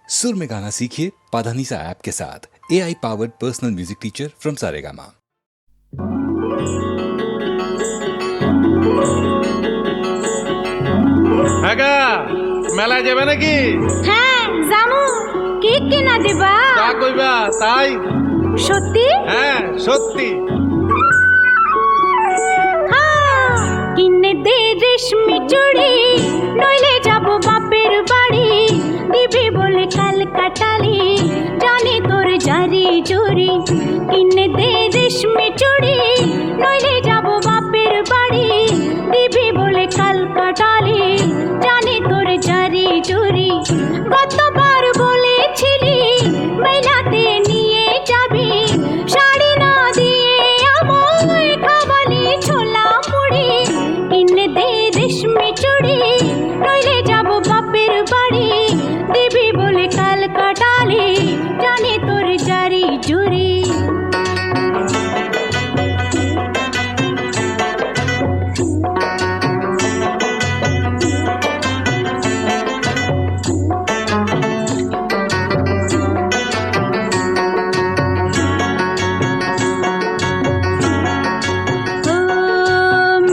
सुर में गाना सीखिए पाधानीसा ऐप के साथ। AI powered personal music teacher from Saregama. মেলায় যাবে নাকি? হ্যাঁ জামু। কি কিনা দিবা? তা কইবা তাই? সত্যি? হ্যাঁ সত্যি। কিনে দে রেশমি চুড়ি, নইলে যাব বাপের বাড়ি। দিবি বলে কাল কাটালি, জানি তোর জারি জুরি। কিনে দে রেশমি চুড়ি, নইলে যাব বাপের বাড়ি। দিবি বলে কাল কাটালি, জানি তোর জারি জুরি। গতবার বলেছিলি মেলাতে নিয়ে যাবি, শাড়ি না দিয়ে আমায় খাওয়ালি ছোলা মুড়ি। কিনে দে রেশমি চুড়ি, নইলে যাব বাপের বাড়ি। দিবি বলে কাল কাটালি, জানি তোর জারি জুরি।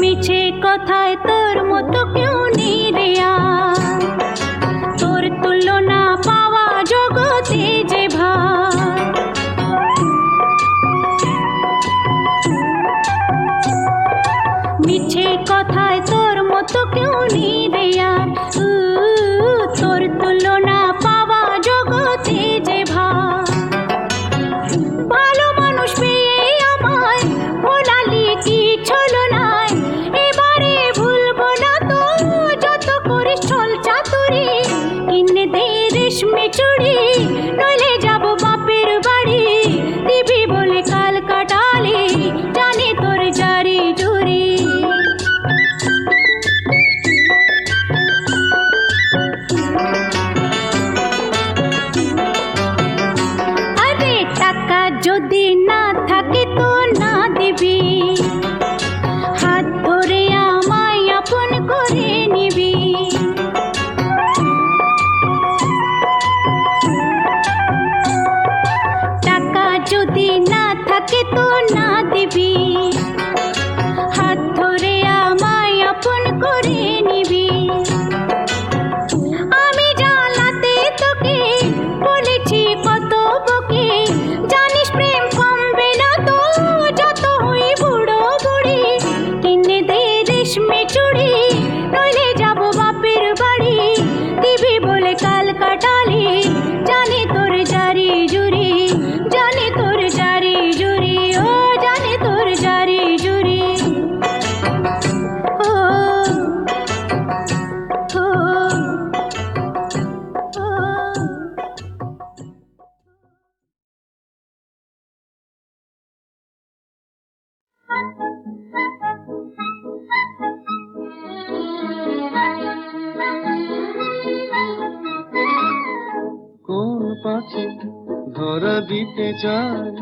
মিছে কথায় তোর মতো কেউ নেই রে আর, তোর তুলনা পাওয়া জগতে যে ভার। মিছে কথায় তোর মতো কেউ নেই রে আর, তোর তুলনা পাওয়া জগতে যে ভার। ভালো মানুষ পেয়ে আমায় ভোলালি কি ছলো নাই, এবারে ভুলবো না তো যত করিস ছল চাতুরি। কিনে দে রেশমি চুড়ি, নইলে যাব বাপের বাড়ি। দিবি বলে কাল কাটালি, জানি তোর জারি জুরি। আরে টাকা যদি না থাকে তো না দিবি, হাত ধরে আমায় আপন করে নিবি। টাকা যদি না থাকে তো না দিবি, হাত ধরে আমায় আপন করে নিবি। আমি জ্বালাতে তোকে বলেছি কত বকে, জানিস প্রেম কমবে না তো যত হই বুড়ো বুড়ি। কিনে দে রেশমি চুড়ি, নইলে যাব বাপের বাড়ি। দিবি বলে কাল কাটালি, জানি তোর জারি জুরি। জানি তোর জারি জুরি, ও জানি তোর জারি জুরি। ও ও ও কোন পাখি ধরা দিতে চায়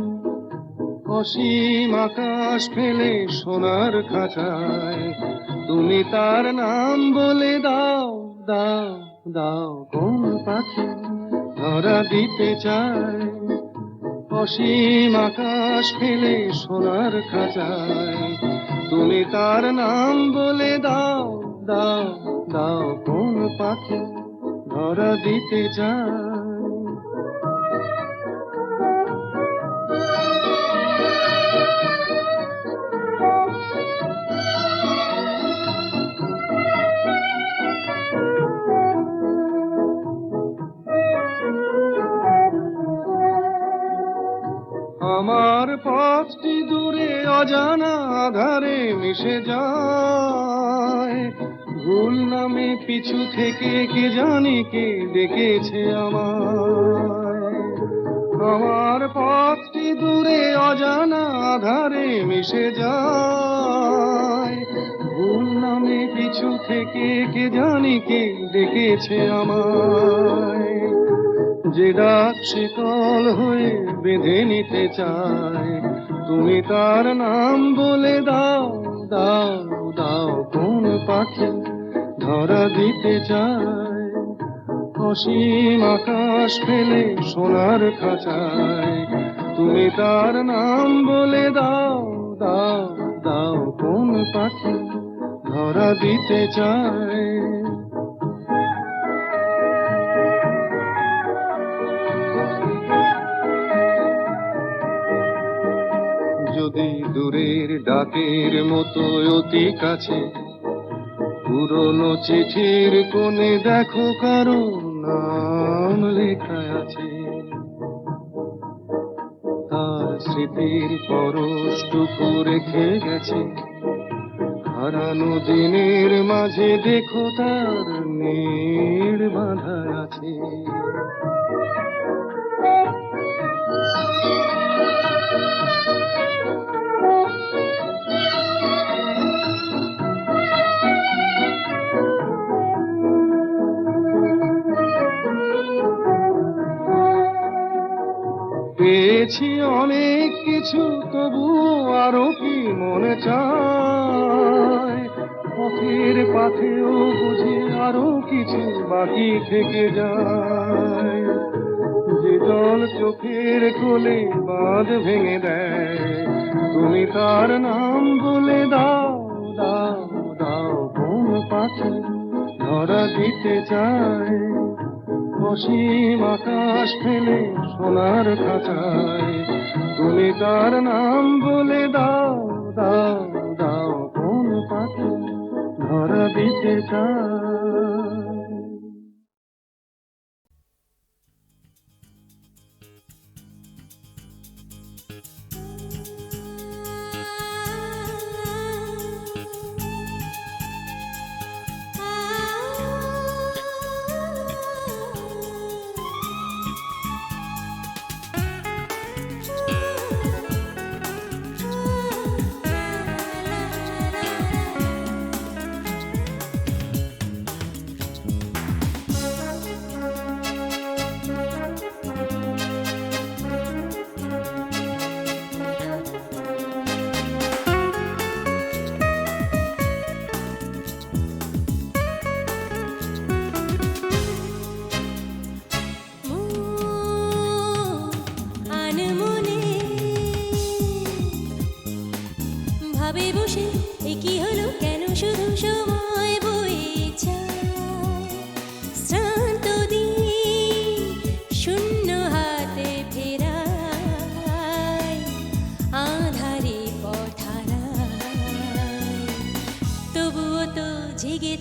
অসীম আকাশ ফেলে সোনার খাঁচায়, তুমি তার নাম বলে দাও দাও দাও। কোন পাখি ধরা দিতে চায় অসীম আকাশ ফেলে সোনার খাঁচায়, তুমি তার নাম বলে দাও দাও দাও। কোন পাখি ধরা দিতে চায়। আমার পথটি দূরে অজানা আধারে মিশে যায়, ভুল নামে পিছু থেকে কে জানি কে ডেকেছে আমায়। আমার পথটি দূরে অজানা আধারে মিশে যায়, ভুল নামে পিছু থেকে কে জানি কে ডেকেছে আমায়। যে ডাক সে কল হয়ে বেঁধে নিতে চায়, তুমি তার নাম বলে দাও দাও দাও। কোন পাখি ধরা দিতে চায় অসীম আকাশ আকাশ ফেলে সোনার খাঁচায়, তুমি তার নাম বলে দাও, দাও, দাও, কোন পাখি ধরা দিতে চায়। যদি দূরের ডাকের মতো অতি কাছে পুরনো চিঠির কোণে দেখো কারো নাম লেখা আছে, তার স্মৃতির পরশটুকু রেখে গেছে হারানো দিনের মাঝে, দেখো তার নীড় বাঁধা আছে। পেয়েছি অনেক কিছু, তবু আরো কি মনে চায়, পথের পাথেও বুঝি আরো কিছু বাকি থেকে যায়। যে জল চোখের কোলে বাঁধ ভেঙে দেয়, তুমি তার নাম বলে দাও, দাও, দাও, কোন পাখি ধরা দিতে চায়। অসীম আকাশ ফেলে সোনার খাঁচায়, তুমি তার নাম বলে দাও, দাও, দাও, কোন পাখি ধরা দিতে চায়।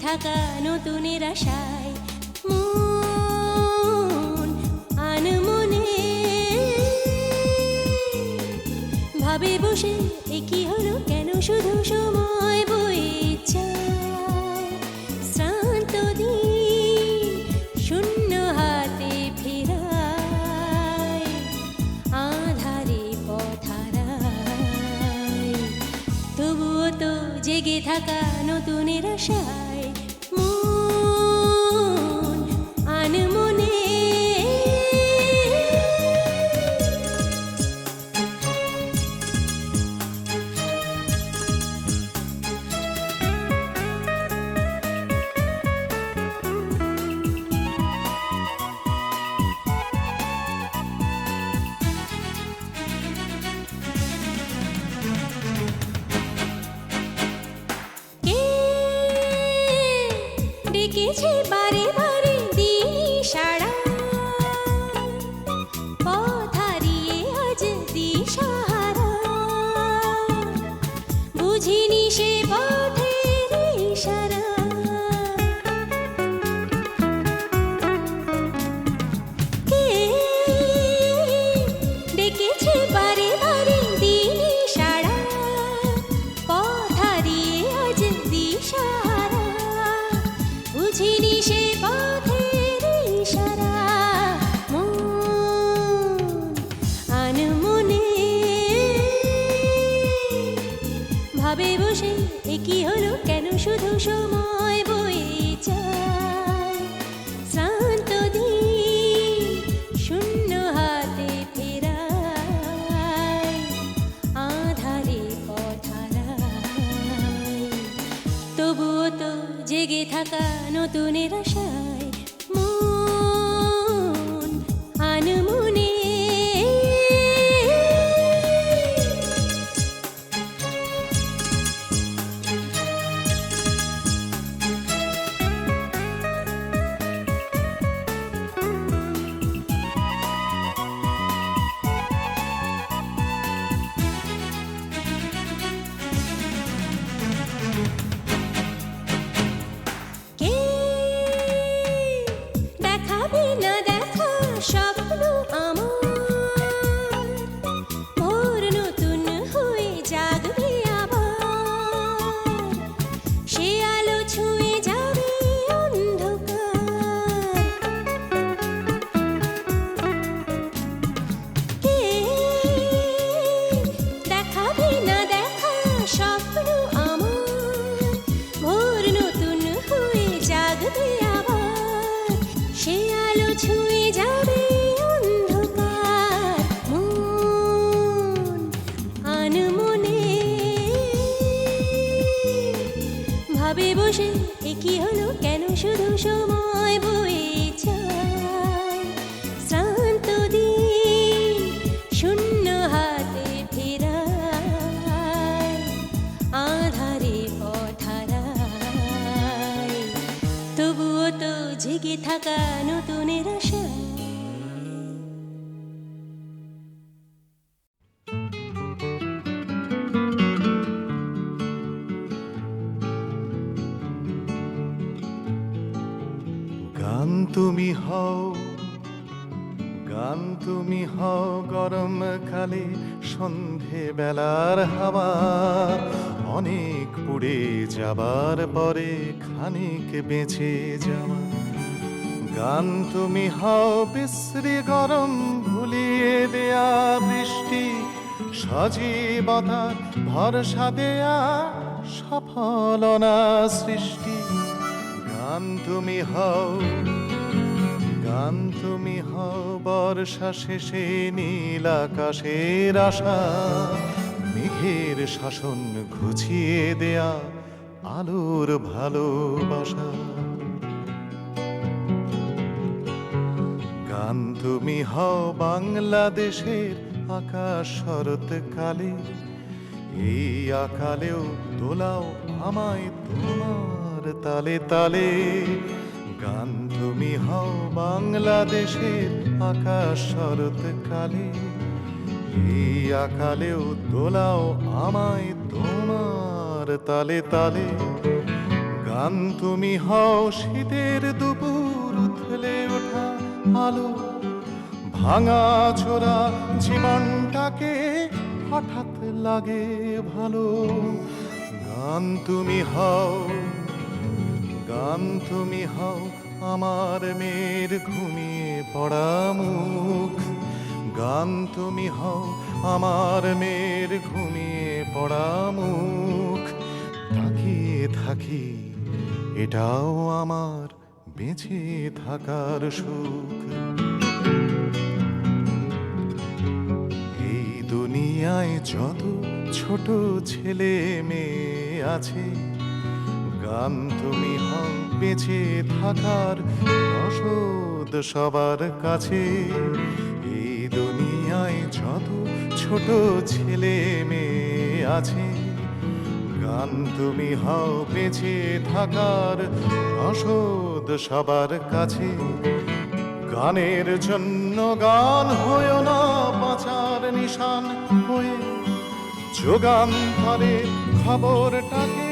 থাকা নতুনের আশায় মন আনমনে ভাবে বসে কি হলো কেন শুধু সময় বয়ে যায় শ্রান্ত দিন শূন্য হাতে ফেরায় আধারে পথারায় তবুও তো জেগে থাকা নতুনের আশায় ডেকেছে বারে বারে দিন সারা পথ হারিয়ে আজ দিশাহারা বুঝিনি সে পথের ইশারা কে ডেকেছে বারে বারে দিন সারা পথ হারিয়ে আজ দিশাহারা বুঝিনি সে পথের ইশারা মন আনমনে ভাবে বসে কি হলো কেন শুধু সময় বয়ে যায় শ্রান্ত দিন শূন্য হাতে ফেরায় আধারে পথারায় তবুও তো জেগে থাকা নতুনের আশায় মন থাকা নতুনের আশা। গান তুমি হও, গান তুমি হও গরমকালে সন্ধে বেলার হাওয়া, অনেক পুড়ে যাবার পরে খানিক বেঁচে যাওয়া। গান তুমি হও বিশ্রী গরম ভুলিয়ে দেয়া বৃষ্টি, সজীবতার ভরসা দেয়া সফলনা সৃষ্টি। গান তুমি হও, গান তুমি হও বর্ষা শেষে নীল আকাশের আশা, মেঘের শাসন ঘুচিয়ে দেয়া আলোর ভালোবাসা। গান তুমি হও বাংলাদেশের আকাশ শরৎকালে, এই আকালেও দোলাও আমায় তোমার তালে তালে। গান তুমি হও বাংলাদেশের আকাশ শরৎকালে, এই আকালেও দোলাও আমায় তোমার তালে তালে। গান তুমি হও শীতের দুপুর উথলে ওঠা আলো, ভাঙা চোরা জীবনটাকে হঠাৎ লাগে ভালো। গান তুমি হও, গান তুমি হও আমার মেয়ের ঘুমিয়ে পড়া মুখ। গান তুমি হও আমার মেয়ের ঘুমিয়ে পড়া মুখ। তাকিয়ে থাকি এটাও আমার বেঁচে থাকার সুখ। এই দুনিয়ায় যত ছোট ছেলে মেয়ে আছে, গান তুমি হও বেঁচে থাকার রসদ সবার কাছে। এই দুনিয়ায় যত ছোট ছেলে মেয়ে আছে, গান তুমি হও বেঁচে থাকার রসদ সবার কাছে। গানের জন্য গান হয়েও না বাঁচার নিশান হয়ে, যুগান্তরে খবরটাকে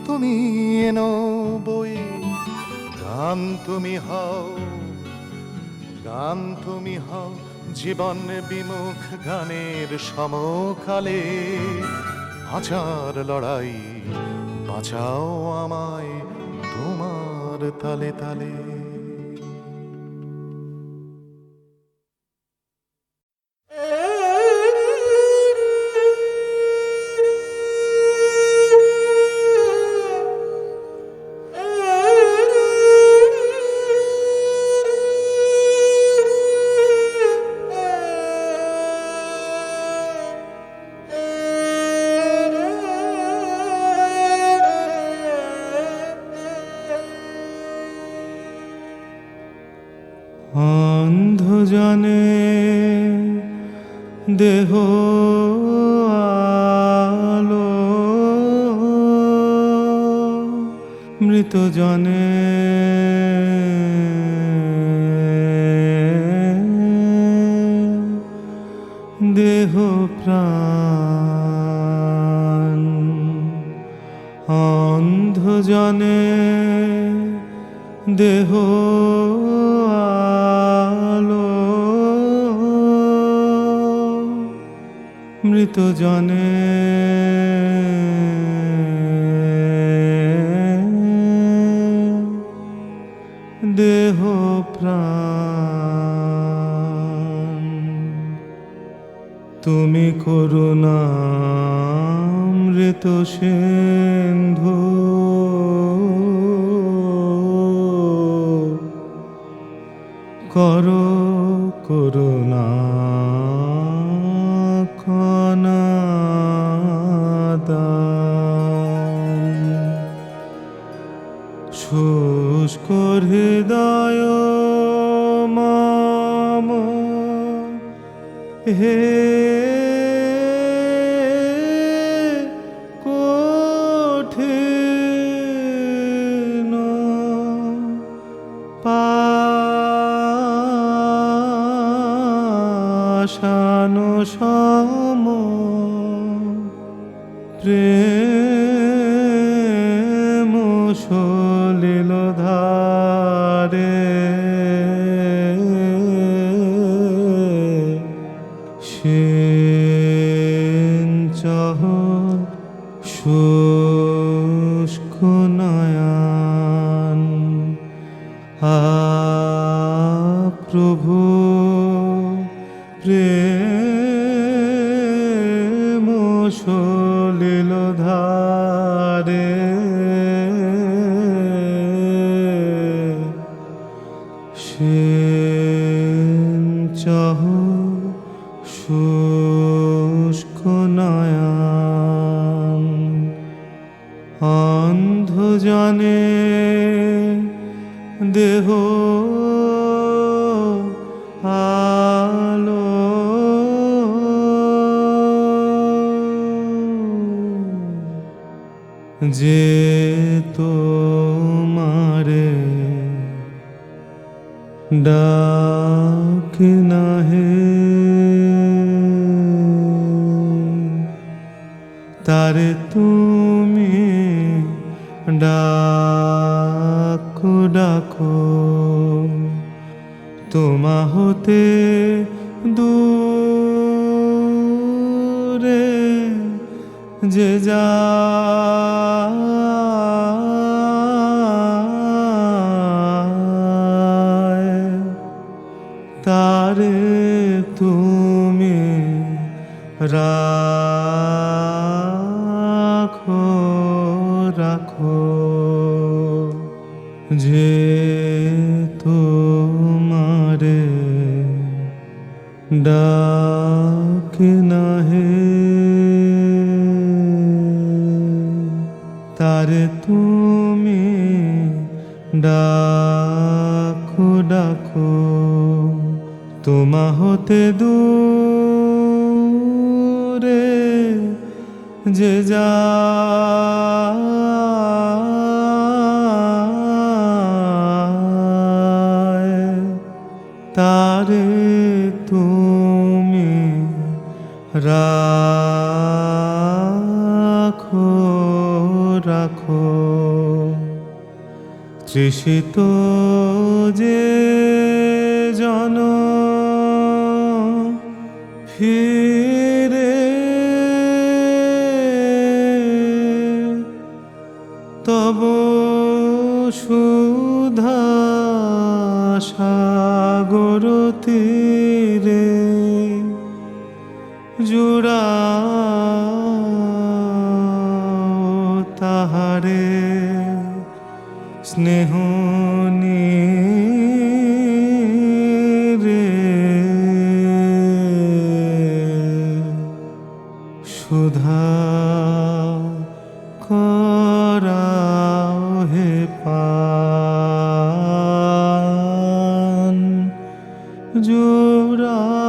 তুমি এনো বয়ে। গান তুমি হও, গান তুমি হও জীবন বিমুখ গানের সমকালে। বাঁচার লড়াই বাঁচাও আমায় তোমার তালে তালে। অন্ধজনে দেহ আলো, মৃতজনে দেহ প্রাণ। অন্ধজনে দেহ আলো, মৃতজনে দেহ প্রাণ। তুমি করুণামৃত সিন্ধু, করো করুণা দান। শুষ্ক হৃদয় মাম হে কঠিন পা পাষাণ সম প্রেম সলিল ধারে সেঞ্চহ শুষ্ক নয়ন প্রভু প্রেম সলিল ধারে সেঞ্চহ শুষ্ক নয়ন অন্ধ জনে দেহ আলো যে তোমারে ডাকে নাহে তারে তুমি ডাকো ডাকো তোমা হতে দূরে যে যায় তারে তুমি রাখো রাখো যে তোমারে ডাকে নাহে তারে তুমি ডাকো ডাকো তোমা হতে দূরে যে যায় তারে তুমি রাখো রাখো তৃষিত যে জন ফিরে তব সুধা সাগর তীরে জুড়াও তাহারে স্নেহ রে সুধা করাও হে পান জুড়াও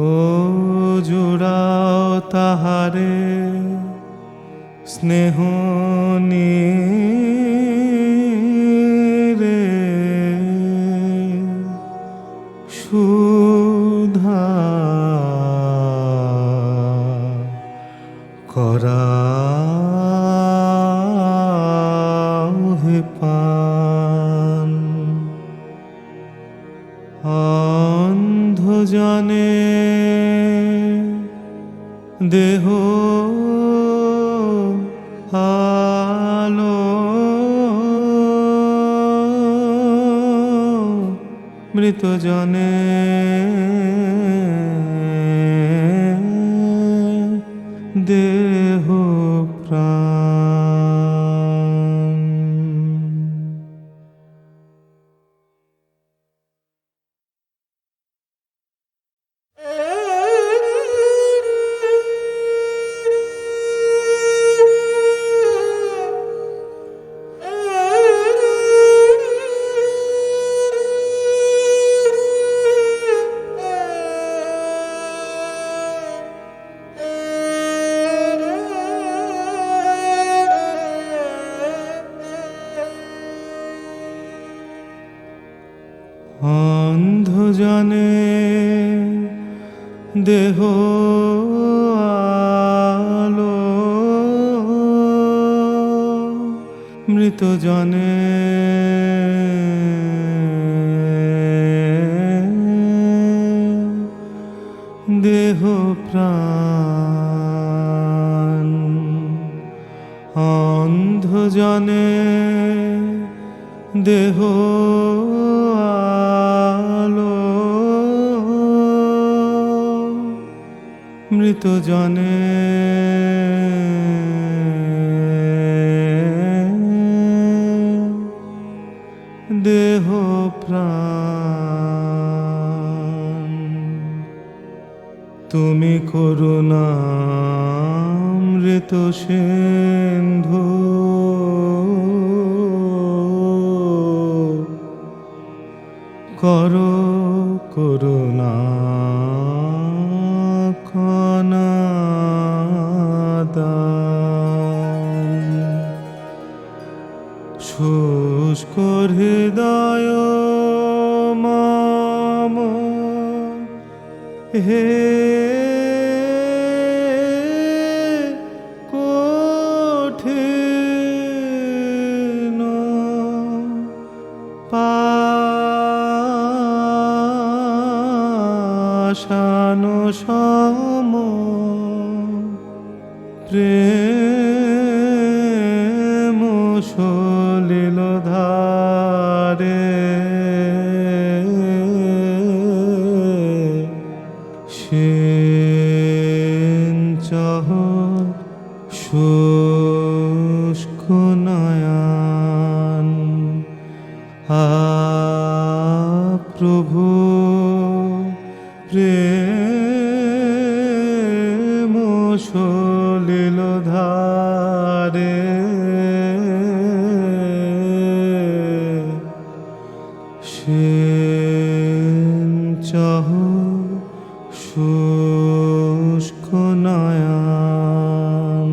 ও জুড়াও তাহারে স্নেহ রে সুধা করাও হে পান অন্ধ জনে দেহ আলো মৃত জনে দেহ প্রাণ অন্ধ জানে দেহ আলো, মৃত জানে দেহ প্রাণ। অন্ধ জানে দেহ আলো, মৃত জানে দেহ প্রাণ। তুমি করুণামৃত সিন্ধু, করো করুণা দান। শুষ্ক হৃদয় মম হে কঠিন পাষাণ সম, প্রেম সলিল ধারে সিঞ্চহ শুষ্ক নয়ন। প্রভু প্রেম সলিল ধারে সিঞ্চহ শুষ্ক নয়ন।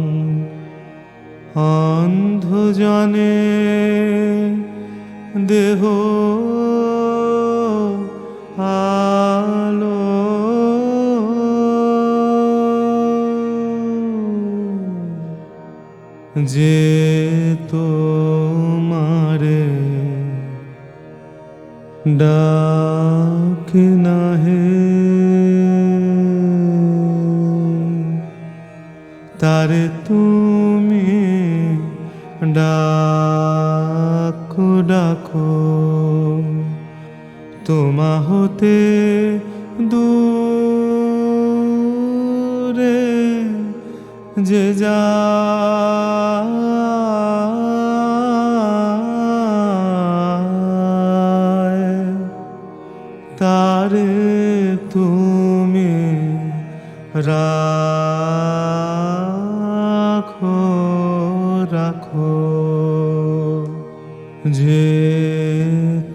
অন্ধ জানে দেহ আলো, যে তোমারে ডাকে নাহে, তারে তুমি ডাকো ডাকো। তোমা হতে দূরে যে যায়, তারে তুমি রাখো রাখো। যে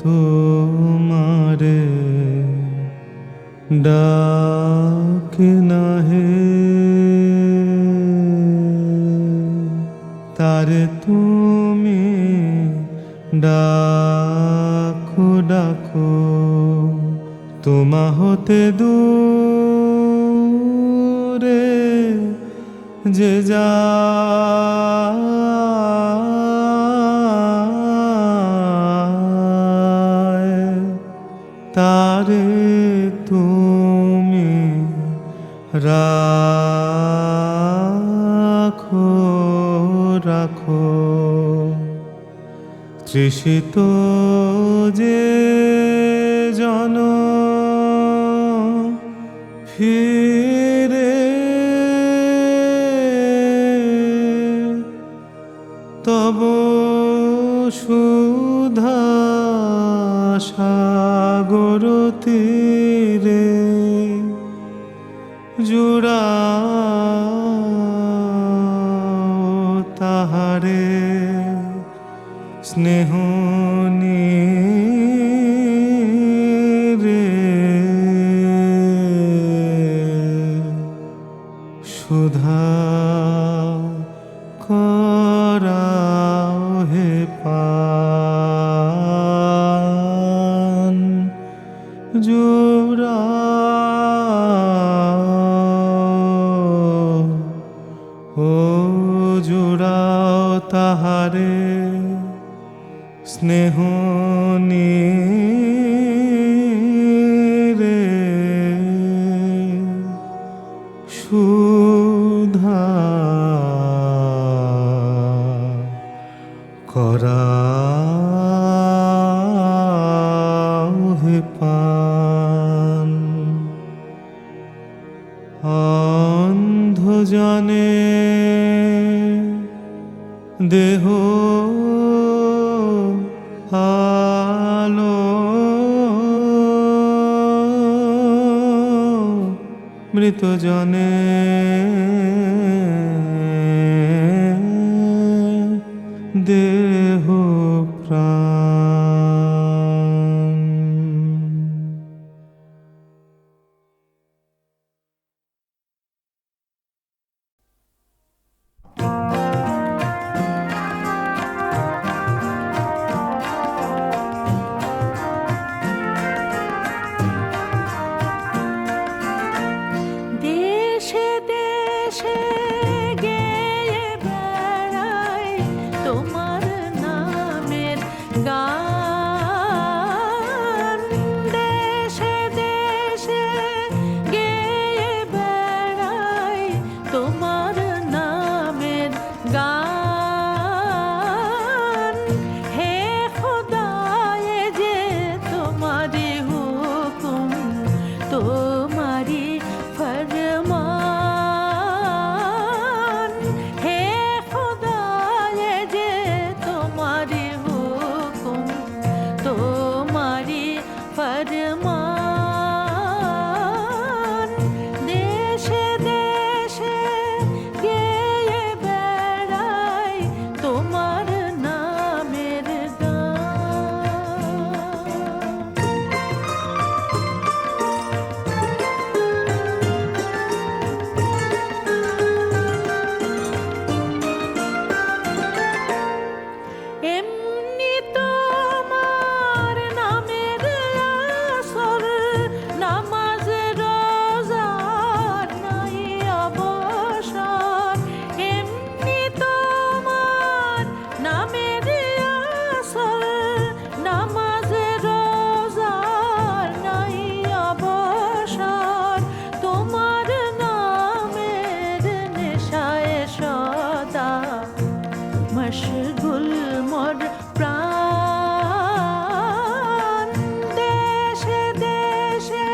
তোমারে ডাকে নাহে, তারে তুমি ডাকো ডাকো। তোমা হতে দূরে যে যায়, তারে তুমি রাখো রাখো। তৃষিত যে জন ফিরে, তব সুধা সাগর তীরে জুড়াও তাহারে স্নেহ নীরে। সুধা করাও হে পান, জোড়াও ও জোড়াও তাহারে স্নেহ রে সুধা করাও হে পান অন্ধ জানে দেহ আলো মৃত জনে দেহ প্রাণ। দেশে দেশে গেয়ে বেড়াই তোমার নামের গান। দেশে দেশে গেয়ে বেড়াই তোমার নামের গান। হে খোদায়ে যে তোমারি হুকুম তোমারি ফরমান। হে খোদায়ে যে তোমারি হুকুম তোমারি ফরমান। দেশে দেশে গেয়ে বেড়াই তোমার নামের গান। এমনি তোমার নামের আসর নামাজ রোজার নাই অবসর। এমনি তোমার নামের আসর নামাজ রোজার নাই অবসর। তোমার নামের নেশায় সদা মশগুল মোর প্রাণ। দেশে দেশে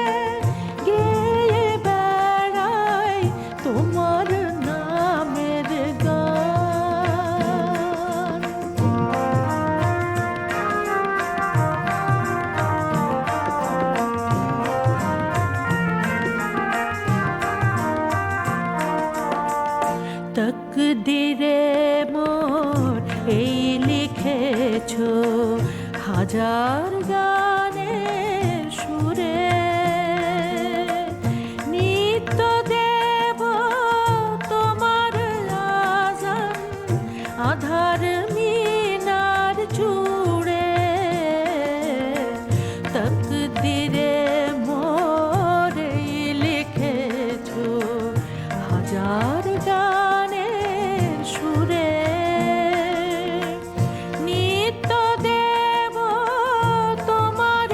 গেয়ে বেড়াই তোমার নামের গান। তকদিরে মোর এই লিখেছো হাজার গানের সুরে। নিত্য দেব তোমার আজান আধার মিনার চূড়ে। তকদিরে মোর এই লিখেছো হাজার গানের সুরে। নিত্য দেব তোমার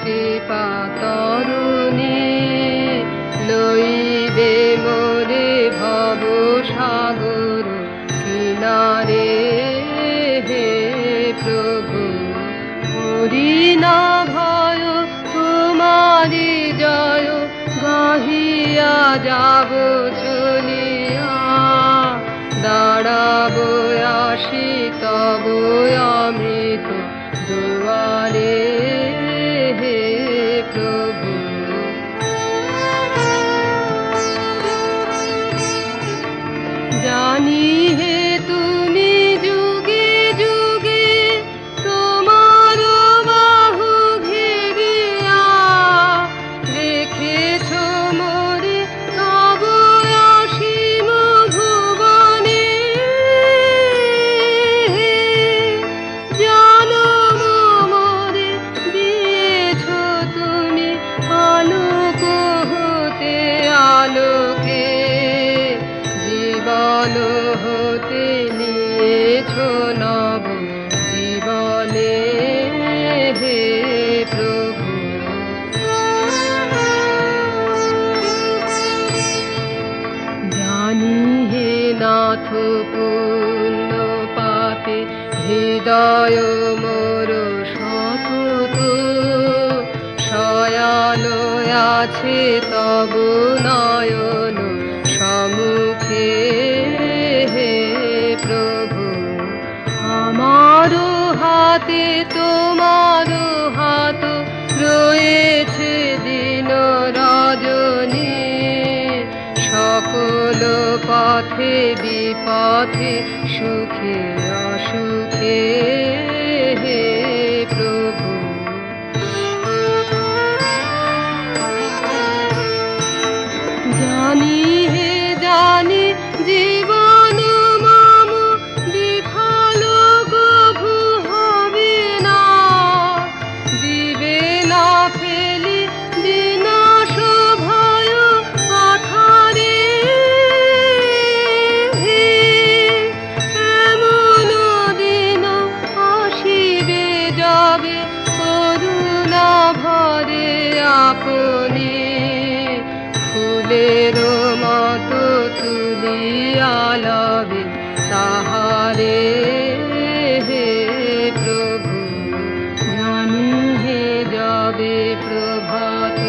চেপা তরুণী লইবে মোরে ভব সাগর কিনারে হে প্রভু করি না ভয় তোমারি জয় গাহিয়া যাব চলিয়া দাঁড়াবো আসি তব অমৃত দুয়ারে হে প্রভু জানি হে তুমি যুগে যুগে তোমার বাহু ঘেরিয়া রেখেছ মোরে তব অসীম ভুবনে জনম মোরে দিয়েছ তুমি আলোক হতে আলোকে জীবন হতে নিয়েছ নব জীবনে হে প্রভু জানি হে নাথ পুণ্য পাপে হৃদয় মোর সতত শয়ান আছে তব নয়ন সম্মুখে হে প্রভু আমার হাতে তোমার হাত রয়েছে দিন রজনী সকল পথে বিপথে সুখে অসুখে হে প্রভু জানি হে জানি জীবন মম বিফল কভু হবে না দিবে না ফেলি বিনাশ ভয় আধারে এমন দিন আসিবে যাবে করুণা ভরে আপনি ফুলের মতো তুলিয়া লবে তাহারে হে প্রভু জানি হে যাবে প্রভাত